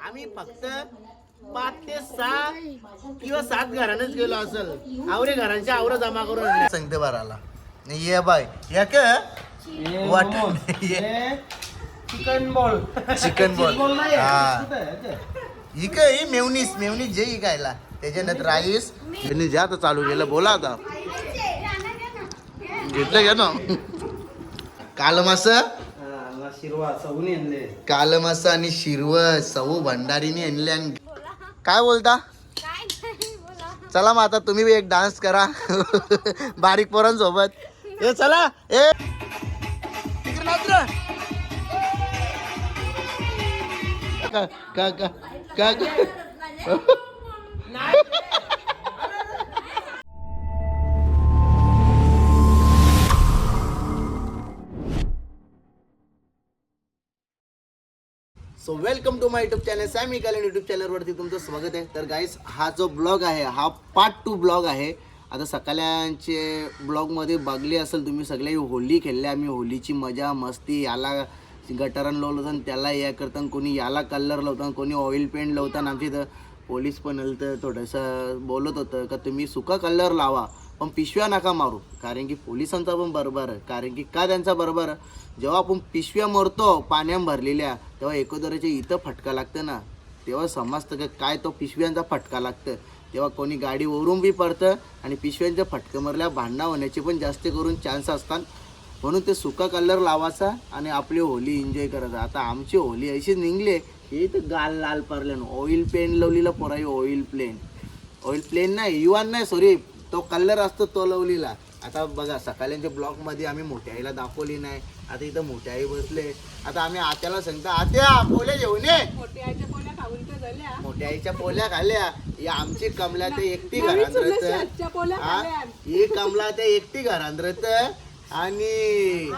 आम्ही फक्त 5 ते 6 किंवा 7 घरानेच गेलो असेल. आवरे घरांच्या आवरं जमा करून सांगते बाराला. ये बाय या का वाटण चिकन बॉल हा ही काय ही मेवनीस जे खायला त्याच्यानंतर राईस यांनी जे आता चालू केलं बोला आता घेतलं घ्या ना. काल मास आणि शिरव सऊ भंडारीने आणले. आणि काय बोलता चला मग आता तुम्ही बी एक डान्स करा बारीक पोरांसोबत. ए चला ए तिकडे नाच रे. का का का का so welcome to my YouTube channel Sammy Kalan YouTube चॅनलवरती तुमचं स्वागत आहे. तर गाईस हा जो ब्लॉग आहे हा पार्ट 2 ब्लॉग आहे. आता सकाळचे ब्लॉगमध्ये बघले असेल तुम्ही सगळे होली खेळले आम्ही. होलीची मजा मस्ती याला गटारण लावलं त्याला या करताना कोणी याला कलर लावताना कोणी ऑइल पेंट लावताना. आमची इथं पोलीस पण आलं तर थोडंसं बोलत होतं का तुम्ही सुका कलर लावा पण पिशव्या नका मारू. कारण की पोलिसांचा पण बरोबर आहे. कारण की का त्यांचा बरोबर आहे जेव्हा आपण पिशव्या मारतो पाण्यात भरलेल्या तेव्हा एकोदराच्या इथं फटका लागतं ना तेव्हा समजतं का काय तो पिशव्यांचा फटका लागतं. तेव्हा कोणी गाडीवरून बी पडतं आणि पिशव्यांच्या फटका मारल्या भांडणं होण्याचे पण जास्त करून चान्स असतात. म्हणून ते सुका कलर लावायचा आणि आपली होली एन्जॉय करायचा. आता आमची होली अशीच निघली हे तर गाल लाल पडल्यानं ऑइल पेन लावलेलं पोराई. ऑइल प्लेन नाही युवान नाही सॉरी तो कलर असतो तो लावलेला. आता बघा सकाळच्या ब्लॉगमध्ये आम्ही मोठ्या आईला दाखवली नाही. आता इथं मोठ्या आई बसले. आता आम्ही आत्याला सांगतो आत्या पोल्या घेऊन ये. मोठ्या आईच्या पोल्या खाल्ल्या. या आमची कमला ते एकटी घरात राहत. ही कमला ते एकटी घरात राहत आणि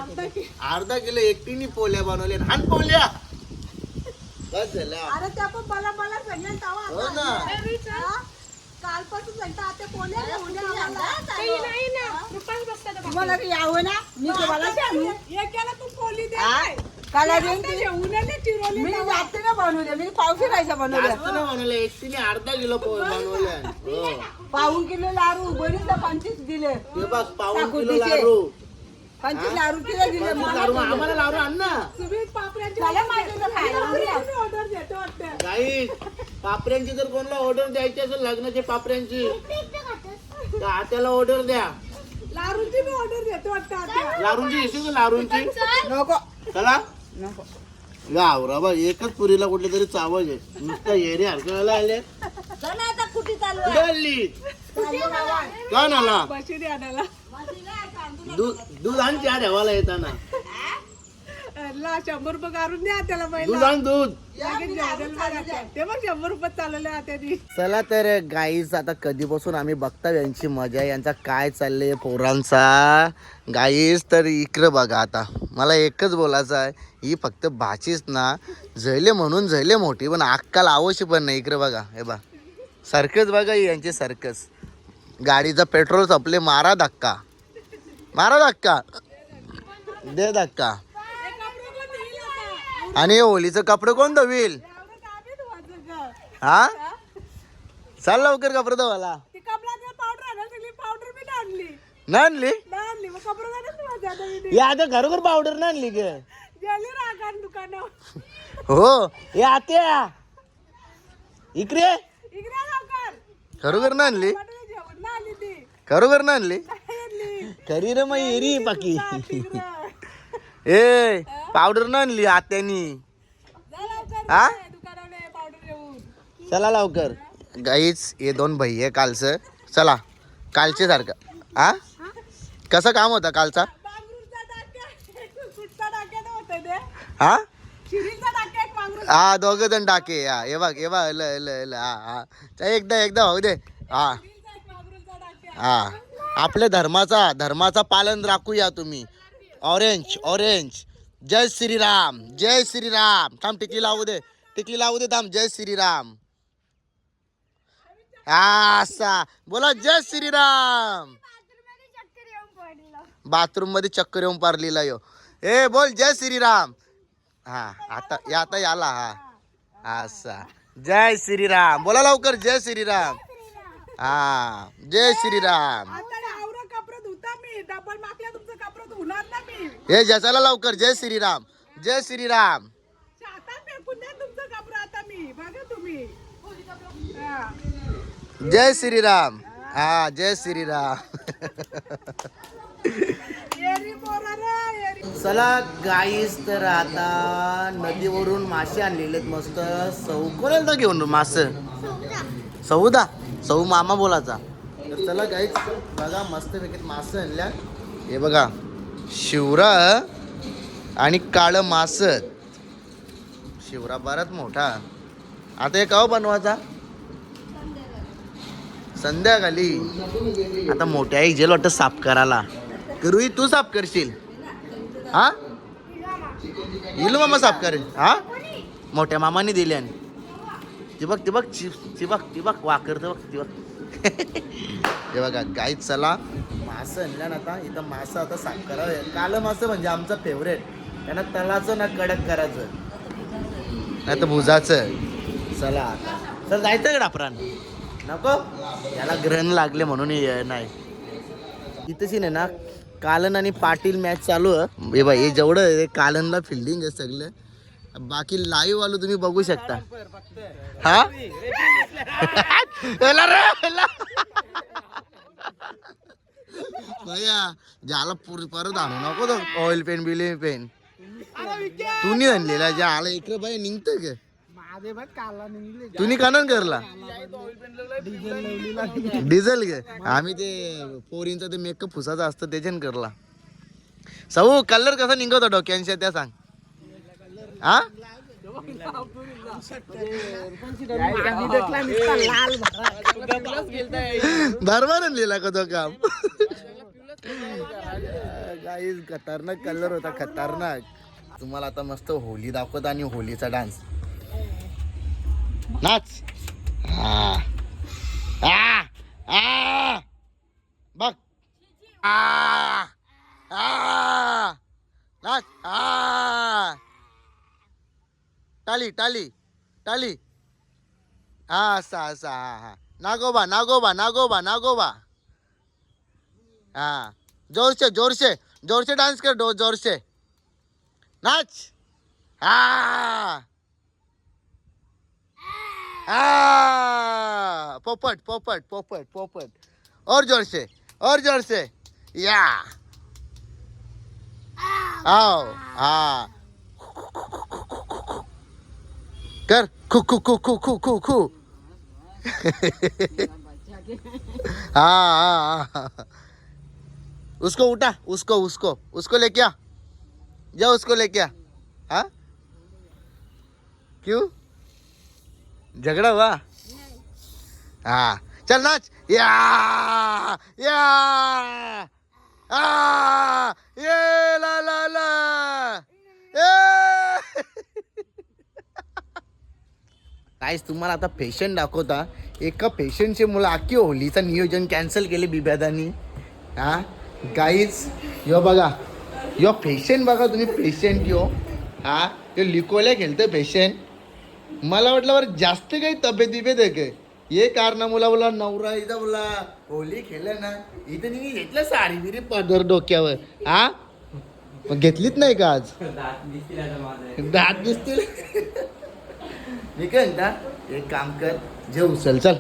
अर्धा किलो एकटीने पोल्या बनवल्या. हान पोल्या बस झाल्या. हो ना कालपासून सांगता आता पोल्या घेऊन तुम्हाला यावं ना मी तुम्हाला तू पोली दे काला मी जाते ना बनवले मी पाव फिरायचा बनवलं एकटीने अर्धा किलो बनवल्या. पाऊन किलो लारू बरीच 25 दिले. हे बघ पाऊण किलो लाडू 25 लारू किलो दिले. लाडू आम्हाला लाडू आण ना. काही पापऱ्यांची जर कोणाला ऑर्डर द्यायची असेल लग्नाच्या पापऱ्यांची तर आत्याला ऑर्डर द्या. लारूची मी ऑर्डर देतो वाटतं. लारूंची येशील का लारूंची नको चला नको गावरा बा एकच पुरीला कुठली तरी चावज आहे नुसतं येरे हरकला आले. आता कुठे चालू का नाला दूध आण चहा ठेवायला येताना 100 रुपये काढून द्या त्याला दूध आण दूध. ते मग 100 रुपये चालवले आता. चला तर गाईज आता कधीपासून आम्ही बघता यांची मजा यांचा काय चाललंय पोरांचा गाईज. तर इकडं बघा आता मला एकच बोलायचं आहे ही फक्त भाचीच ना झैले म्हणून झैले मोठी पण अक्काला आवश्यक पण नाही. इकडे बघा हे बा सर्कस बघा ही यांची सर्कस. गाडीचा पेट्रोल संपले मारा धक्का दे धक्का. आणि होलीचं कपडे कोण धुईल हा चाल लवकर कपडे धुवायला. आणली या आता घरोघर पावडर ना आणली ग. हो हे आत्या इकडे खरोखर ना आणली खरोखर ना आणली खरी रे मग एरी बाकी ए पावडर ना आणली आत्यानी हा. चला लवकर गाईच हे 2 भैये कालचं. चला कालचे सारखं हा कसं काम होता कालचा हा हा 2 जण टाके. हे बघ हा एकदा होऊ दे. हा आपल्या धर्माचा पालन राखूया तुम्ही. ऑरेंज जय श्रीराम थांब टिकली लावू दे थांब. जय श्रीराम हा असा बोला जय श्रीराम. बाथरूम मध्ये चक्कर येऊन पारलेला यो. ए बोल जय श्रीराम. हा आता याला हा असा जय श्रीराम बोला लवकर जय श्रीराम. हा जय श्रीराम. हे जसाला लवकर जय श्रीराम जय श्रीराम. जय श्रीराम. हा जय श्रीराम. चला गाईस तर आता नदीवरून मासे आणलेले आहेत मस्त. सौ कोणाला घेऊन मास सौदा सौ मामा बोलाचा. तर चला गाईस बघा मस्त पैकी मासे आणल्या. हे बघा शिवरा आणि काळं मास. शिवरा बराच मोठा. आता हे काव बनवायचा संध्याकाळी. आता मोठ्या आई जेल वाटतं साफ करायला. रुई तू साफ करशील हा. येईल मामा साफ करेल हा. मोठ्या मामाने दिली आणि ती बघ वाकर बघ ती बघ. हे बघा गाईत चला मासं आणल्या ना. आता इथं मासं आता साफ करावं. कालं मासं म्हणजे आमचं फेवरेट. त्यांना तलाचं ना कडक करायचं नाही तर भुजाचं. चला आता चल जायचं का डापरान नको. याला ग्रहण लागले म्हणून नाही. इथंच नाही ना कालन आणि पाटील मॅच चालू आहे. हे बाई हे जेवढं कालनला फिल्डिंग आहे सगळं. बाकी लाईव्ह वालो तुम्ही बघू शकता हा. ज्याला परत आणू नको तो ऑइल पेन बिलिंग पेन तू नाही आणलेला. ज्या आला इकडे बाई निघतं ग तुम्ही कानन करला डिझेल गे. आम्ही ते 4 इंच ते मेकअप फुसाचा असतं त्याच्यानं करला. सौ कलर कसा निघतो डोक्यांच्या त्या सांग हा. बरोबर लिहिला का तो काम. काही खतरनाक कलर होता खतरनाक. तुम्हाला आता मस्त होली दाखवत आणि होलीचा डान्स नाच. हा बघ नाच. टाली टाली टाली. हा असा असा. हा नागोबा नागोबा नागोबा नागोबा. हा जोर से जोर से जोर से डांस कर. जोर से नाच. हा पोपट पोपट पोपट पोपट. और जोर से या आओ. हा कर खू खू खू खू खू खू खू. हाँ उसको उठा उसको उसको उसको लेके आ जाओ. उसको लेके आ. हाँ क्यों झगड़ा हुआ. हाँ चल नाच. या या ये ला ला ला गाईस तुम्हाला आता फॅशन दाखवता. एका फॅशनचे मुलं अख्खी होलीचं नियोजन कॅन्सल केले बिब्यादानी. हा गाईज यो बघा यो फॅशन बघा तुम्ही. फॅशन किंवा हा यो लिकोल्या खेळतं फॅशन. मला वाटलं बरं जास्त काही तब्येत आहे काय. हे कारण मुला बोला नवरा इथं बोला होली खेळलं ना इथं मी घेतलं साडी बिरी पदर डोक्यावर. हा मग घेतलीच नाही का आज. दात दिसतील. मी काय म्हणता एक काम कर जे उचल चल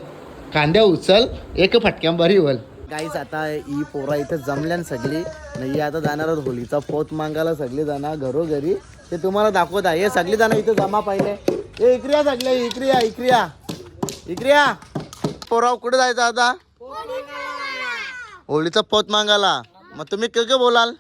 कांद्या उचल एक फटक्यां बरी होल. गाईच आता ही पोरा इथं जमल्यान सगळी नाही. आता जाणार होलीचा पोत मागायला सगळे जण घरोघरी. ते तुम्हाला दाखवत आहे. हे सगळे जण इथं जमा पाहिले. ए इक्रिया सगळे इक्रिया इक्रिया इक्रिया. पोराव कुठे जायचं आता होलीचा पोत मागायला. मग तुम्ही काय बोलाल.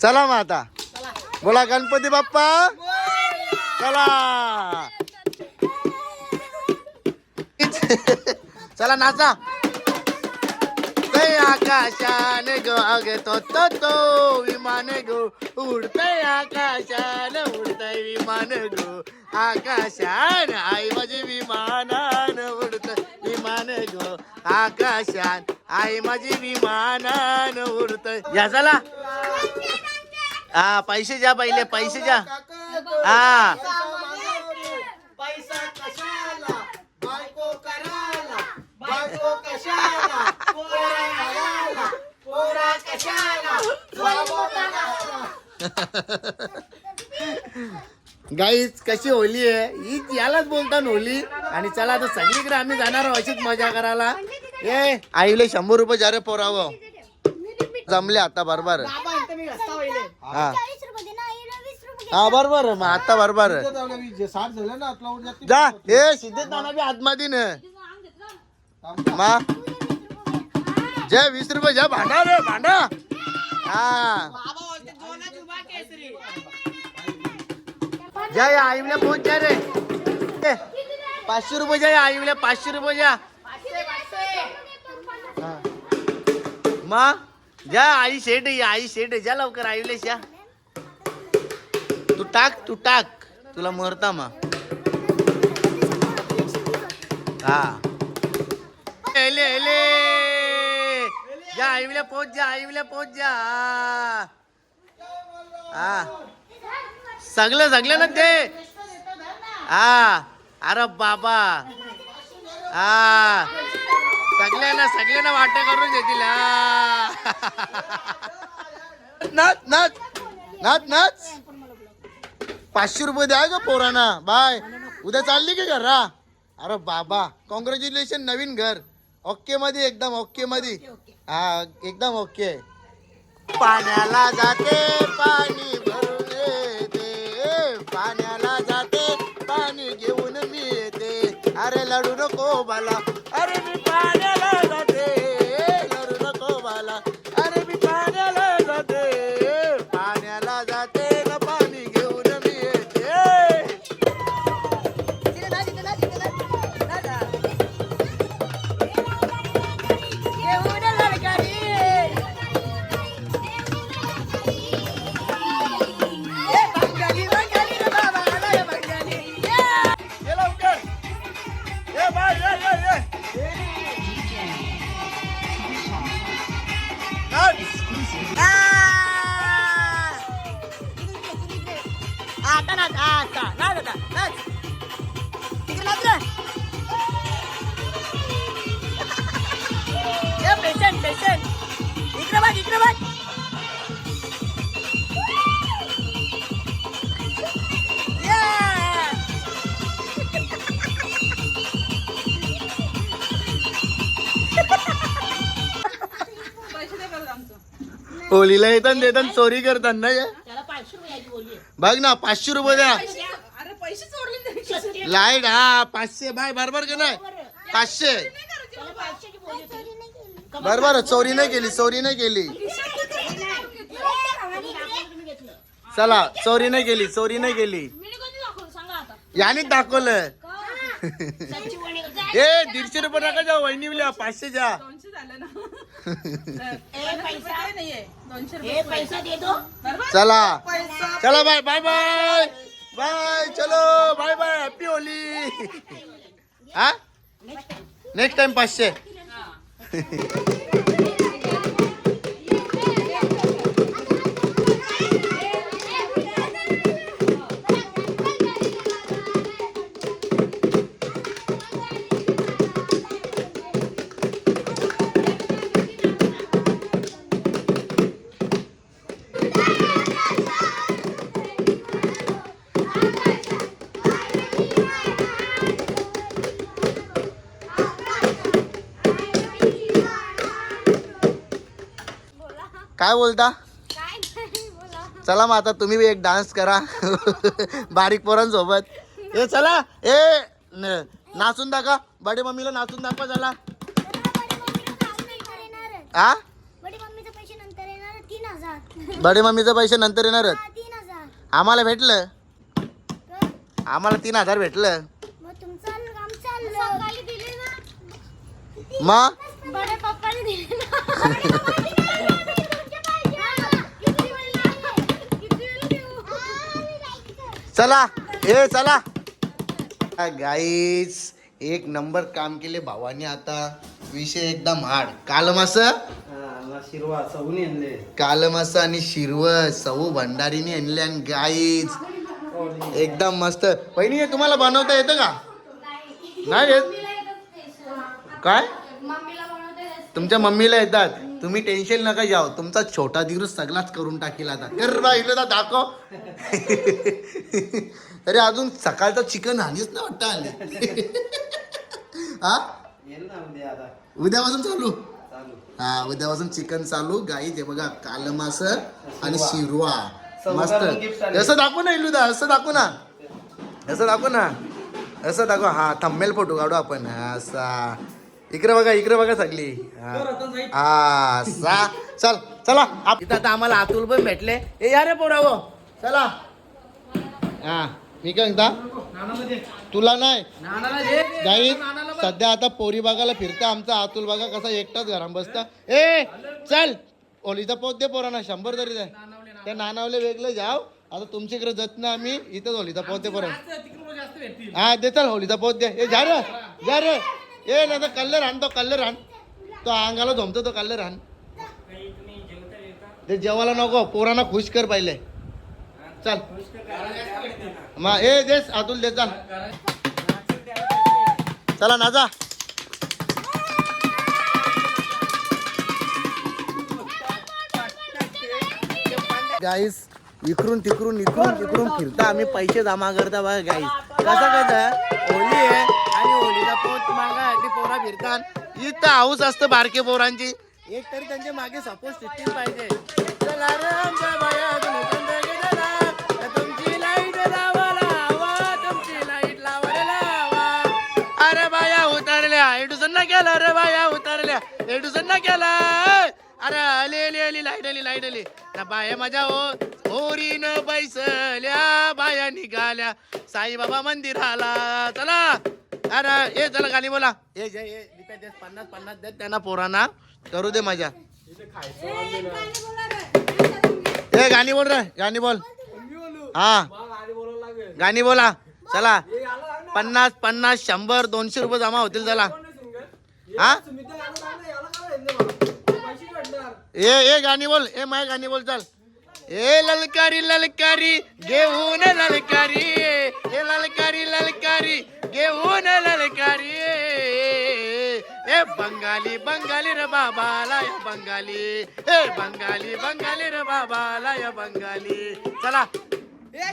चला मग आता बोला गणपती बाप्पा चला. चला नाचा. आकाशाने गो आगे तो विमाने गो उडतय आकाशान उडतय विमान गो आकाशान आई माझी विमानान उडतय विमान गो आकाशान आई माझी विमानान उडतय या चला हा पैसे द्या पहिले पैसे द्या हा पैसा कशाला बायको करायला बायको कशाला पोरा करायला पोरा कशाला बाबो करायला. गाईज कशी होली आहे ही यालाच बोलतात होली. आणि चला आता सगळीकडे आम्ही जाणार आहोत अशीच मजा करायला. ए आईले 100 रुपये जा रे पोरावं जमले आता बरोबर हा हा बरोबर मग आता बरोबर जा ए सिद्धेश नाना बी आतमध्ये न मा जय 20 रुपये जा भांडा रे भांडा हा जा या आईला पोहोच जा रे 500 रुपये जा आईला 500 रुपये जा मा जा आई शेट आई शेट जा लवकर आईले जा तू टाक तुला मरता मा हा एले एले जा आईला पोहोच जा हा सगळं ना ते हा अरे बाबा हा सगळ्यांना वाटा करून देतील नाच 500 रुपये द्या ग पोरांना बाय उद्या चालली की घरा. अरे बाबा कॉंग्रॅच्युलेशन नवीन घर ओके मध्ये एकदम ओके मध्ये हा एकदम ओके. पाण्याला जाते पाणी भरून येते पाण्याला जाते पाणी घेऊन मी येते अरे लढू नको बाला अरे मी पाण्याला जाते लढू नको बाला अरे मी पाण्याला जाते न पाणी घेऊन मी येते. होलीला येतात देतात चोरी करतात ना बघ ना 500 रुपये द्या लाईट हा 500 बाय बरोबर का नाही 500 बरोबर चोरी नाही केली चला चोरी नाही केली याने दाखवलं. ए 150 रुपये नका जाऊ वहिनीला 500 जा चला बाय बाय बाय बाय चलो बाय बाय हॅपी होली हा नेक्स्ट टाइम 500. काय बोलता चला मग आता तुम्ही बी एक डान्स करा बारीक पोरांसोबत. ए चला ए नाचून दाखवा बडे मम्मीला नाचून दाखवा चला हा बडे मम्मीचे पैसे नंतर येणार आम्हाला भेटलं आम्हाला 3000 भेटलं मग चला हे चला गाईस, एक नंबर काम केले भावानी. आता विषय एकदम हार्ड. कालमास आणि शिरव सऊ भंडारीने आणले आणि गाईज एकदम मस्त. बहिणी हे तुम्हाला बनवता येतं का? नाही येत काय? तुमच्या मम्मीला येतात. तुम्ही टेन्शन नका जाओ, तुमचा छोटा दिवस सगळाच करून टाकील. आता कर बाईला दाखव. अरे अजून सकाळचं चिकन हानीच ना वाटतं आले. हा उद्यापासून चालू. हा उद्यापासून चिकन चालू. गाई ते बघा कालमास आणि शिरवा मस्त. असं दाखवू ना इलुदा, असं दाखवू ना, असं दाखवू ना, असं दाखव. हा थंबनेल फोटो काढू आपण. असा इकडे बघा सगळी. हा असा चल चला. इथं आता आम्हाला अतुल पण भेटले. ए या रे पोरावो चला. हा मी काय म्हणता तुला नाही गाई सध्या आता पोरी बघायला फिरता. आमचा अतुल बघा कसा एकटाच घरात बसता. ए चल ओलीचा पोत दे पोरांना 100 तरी द्या. त्या नानावले वेगळे जाव. आता तुमच्या इकडे जात ना आम्ही इथंच होलीचा पोत दे पोरांना. हा दे चल होलीचा पोत दे. ए जा रे ए ना तर कल्लर आणतो. कल्लर आण तो अंगाला झोमतो तो कल्लर आण. ते जेवायला नको पोरांना खुश कर पाहिले. चल मग ए देस अतुल दे चल. चला नाजा. गाईस इकडून तिकडून फिरता आम्ही पैसे जमा करता बघा गाईस. कसं होली आहे आणि होलीचा पोत मागा पोरा फिरतात. इथं हाऊस असतं बारके पोरांची. एक तरी त्यांच्या मागे सपोर्ट सिस्टीम पाहिजे. चला रे आमच्या बाया तुमची लाईट लावा, तुमची लाईट लावा. अरे बाया उतरल्या एडुसन केलं. अरे बाया उतरल्या एडुसन केला. अरे आली लाईट आली ना बाया माझ्या होरीन बैसल्या. बाया निघाल्या साईबाबा मंदिराला. चला अरे ए चला गाणी बोला. ए जय 50 देत त्यांना पोरांना करू दे मजा. ए गाणी बोल रे गाणी बोल. हा गाणी बोला. चला 50 100 200 रुपये जमा होतील. चला हा ए गाणी बोल. ए माय गाणी बोल चल. ए ललकारी घेऊन ललकारी. ए ललकारी घेऊन ललकारी. ए बंगाली रे बाबाला या बंगाली. ए बंगाली रे बाबाला या बंगाली. चला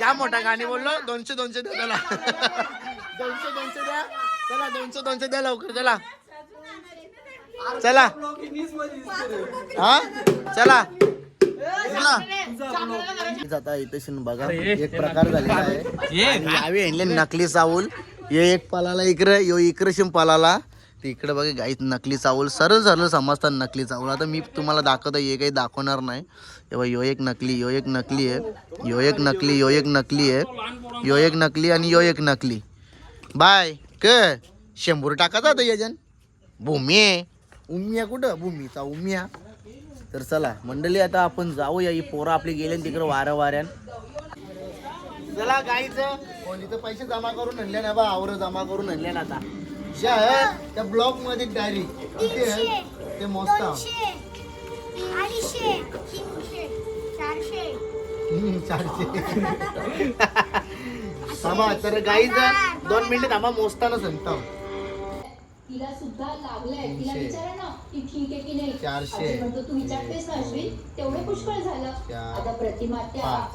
या मोठा गाणी बोललो. 200 द्या चला. 200 द्या. चला 200 द्या लवकर. चला हा चला आता इथं बघा एक प्रकार झालेला आहे. नकली चावल ये एक पालाला इकडे शिम पालाला. इकडे बघा गाईत नकली चावल सरळ समजतात नकली चावल. आता मी तुम्हाला दाखवतो. हे काही दाखवणार नाही. तेव्हा यो एक नकली आहे, यो एक नकली आणि यो एक नकली. बाय क 100 टाकायचा आता यजन. भूमी उमिया कुठं भूमीचा उमिया. तर चला मंडळी आता आपण जाऊया. ही पोरं आपली गेले तिकडे वाऱ्यान. चला गाईचं होलीचं पैसे जमा करून आणले ना बा. आवर जमा करून आणले ना. आता त्या ब्लॉक मध्ये डायरी किती आहे ते मोजता. 400 थांबा. तर गाईचं 2 मिनिटं थांबा मोजताना सांगता. तिला सुद्धा लागलंय. तिला विचारा ना की ठीक आहे की नाही. 400 म्हणतो तू विचारतेस ना अश्विन तेवढे पुष्कळ झालं. आता प्रतिमा त्या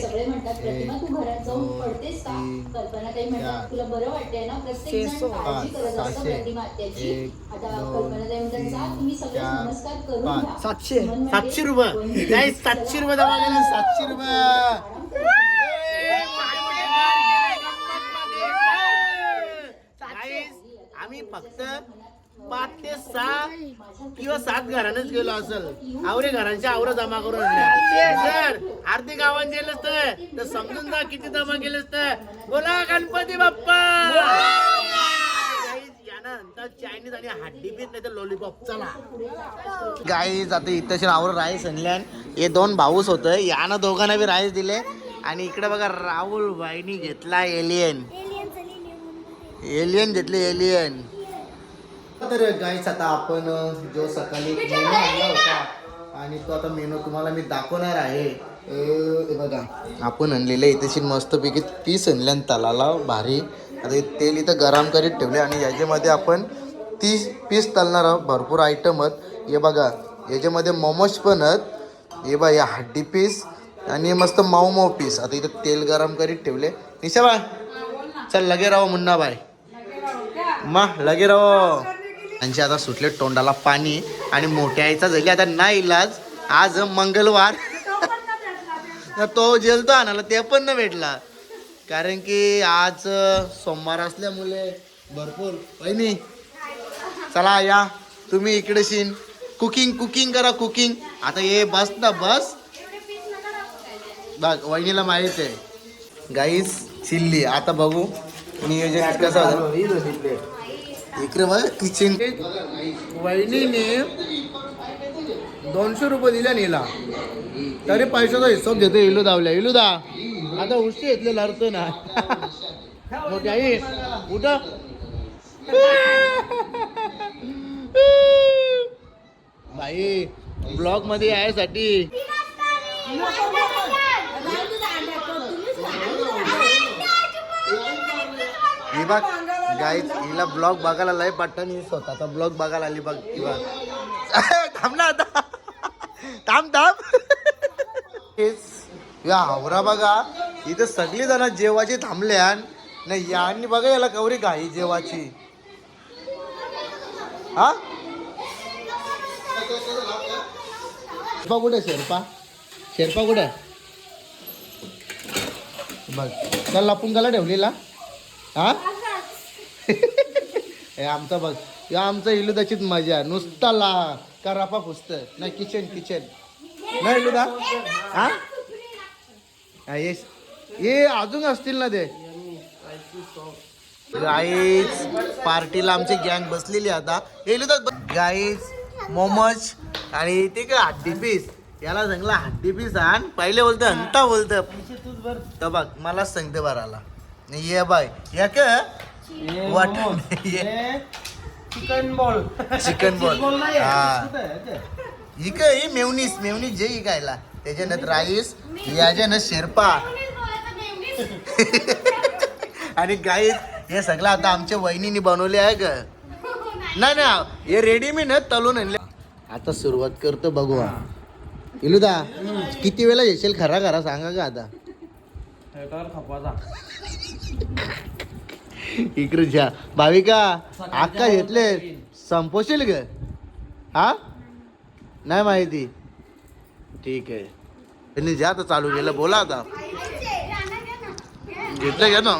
सगळे म्हणतात प्रतिमा तू घरात जाऊन पडतेस का. कल्पना ताई म्हणतात तुला बरं वाटतंय ना. प्रत्येक जण काळजी करत असतं प्रतिमा त्याची. आता कल्पना ताई म्हणतात जा तुम्ही सगळे नमस्कार करून घ्या. 700 रुपये नाही 700 रुपये जमा केले. 700 रुपये आम्ही फक्त 5 ते 6 किंवा 7 घरानेच गेलो असेल. आवरे घरांच्या आवरं जमा करून सर आरती गावात गेलं तर समजून जा किती जमा केलं तर. बोला गणपती बाप्पा. चायनीज आणि हड्डी बीत नाही तर लॉलीपॉप. चला गाईज आता इथं आवर राईस आणल्यान. हे 2 भाऊस होतं. यानं दोघांना बी राईस दिले. आणि इकडे बघा राहुल भाईनी घेतला एलियन घेतले एलियन. तर गाईस आता आपण जो सकाळी मेनू आणला होता आणि तो आता मेनू तुम्हाला मी दाखवणार आहे. हे बघा आपण आणलेलं इथे मस्तपैकी 30 आणल्यान तलाला भारी. आता हे तेल इथं गरम करीत ठेवले आणि याच्यामध्ये आपण 30 पीस तलणार आहोत. भरपूर आयटम आहेत. हे बघा याच्यामध्ये मोमोज पण आहेत. हे बघा या हड्डी पीस आणि मस्त माऊ माऊ पीस. आता इथं तेल गरम करीत ठेवले. निशा बाय चल लगे राहो मुन्ना बाय लगे राहो. त्यांचे आता सुटले तोंडाला पाणी आणि मोठ्या आईचा झाली आता नाही इलाज. आज मंगळवार तो जेलतो आणाला ते पण न भेटला कारण की आज सोमवार असल्यामुळे भरपूर. वहिनी चला या तुम्ही इकडे शिन कुकिंग करा कुकिंग. आता ये बस ना बस बघ वहिनीला माहित आहे. गाईस चिल्ली आता बघू नियोजन कसं होतं. इकडे बघ किचन वहिनीने 200 रुपये दिल्या नीला तरी पैशाचा हिशोब देतो. इलू दावल्या इलू दा आता उशी घेतले लढतो ना मोठी आई उठ भाई ब्लॉग मध्ये यायसाठी ही बघ गाईज हिला ब्लॉग बघायला लय पट्टन स्वतःचा ब्लॉग बघायला आली बघ ती बघ. थांब ना आता थांब या हावरा बघा इथं सगळी जण जेवाची थांबल्या नाही यांनी बघा याला कवरी घाई जेवाची. हा शेरपा कुठे शेरपा कुठे बघ त्याला लपून त्याला ठेवलेला. हा हे आमचा बघ या आमचा इलुदाचीच मजा नुसता ला करापा पुसत नाही किचन नाही इलुदा. हा ये अजून असतील ना ते गाईज पार्टीला आमची गँग बसलेली आता. इलुदा गाईज मोमोज आणि ते काय हड्डी पीस याला सांगला हड्डी पीस आण पहिले बोलतं अंता बोलतं तर बघ मलाच सांगते बराला ये बाय या का वाटण चिकन बॉल हा ही काय ही मेवनीस जे ही खायला त्याच्यानंतर राईस याच्यानं शेरपा आणि गाईस हे सगळं आता आमच्या वहिनीने बनवले आहे का नाही हे रेडीमेड तलून आणले. आता सुरुवात करतो बघू इलुदा किती वेळा येशील खरा सांगा का आता इकडे जा भाविका अक्का घेतले संपोशील ग. हा नाही माहिती ठीक आहे त्यांनी जा तर चालू केलं बोला आता घेतलं घ्या ना.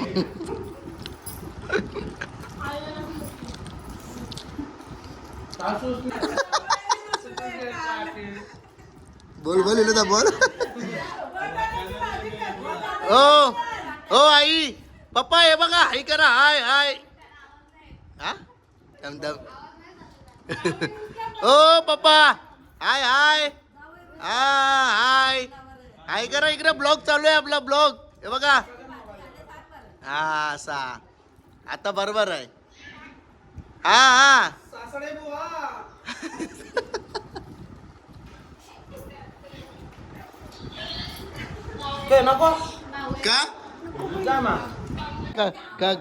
बोल इलुदा बोल. ओ आई पप्पा हे बघा हाय करा हाय हा दम ओ पप्पा हाय हाय करा इकडे ब्लॉग चालू आहे आपला ब्लॉग हे बघा. हा असा आता बरोबर आहे. हा नको का जा मा का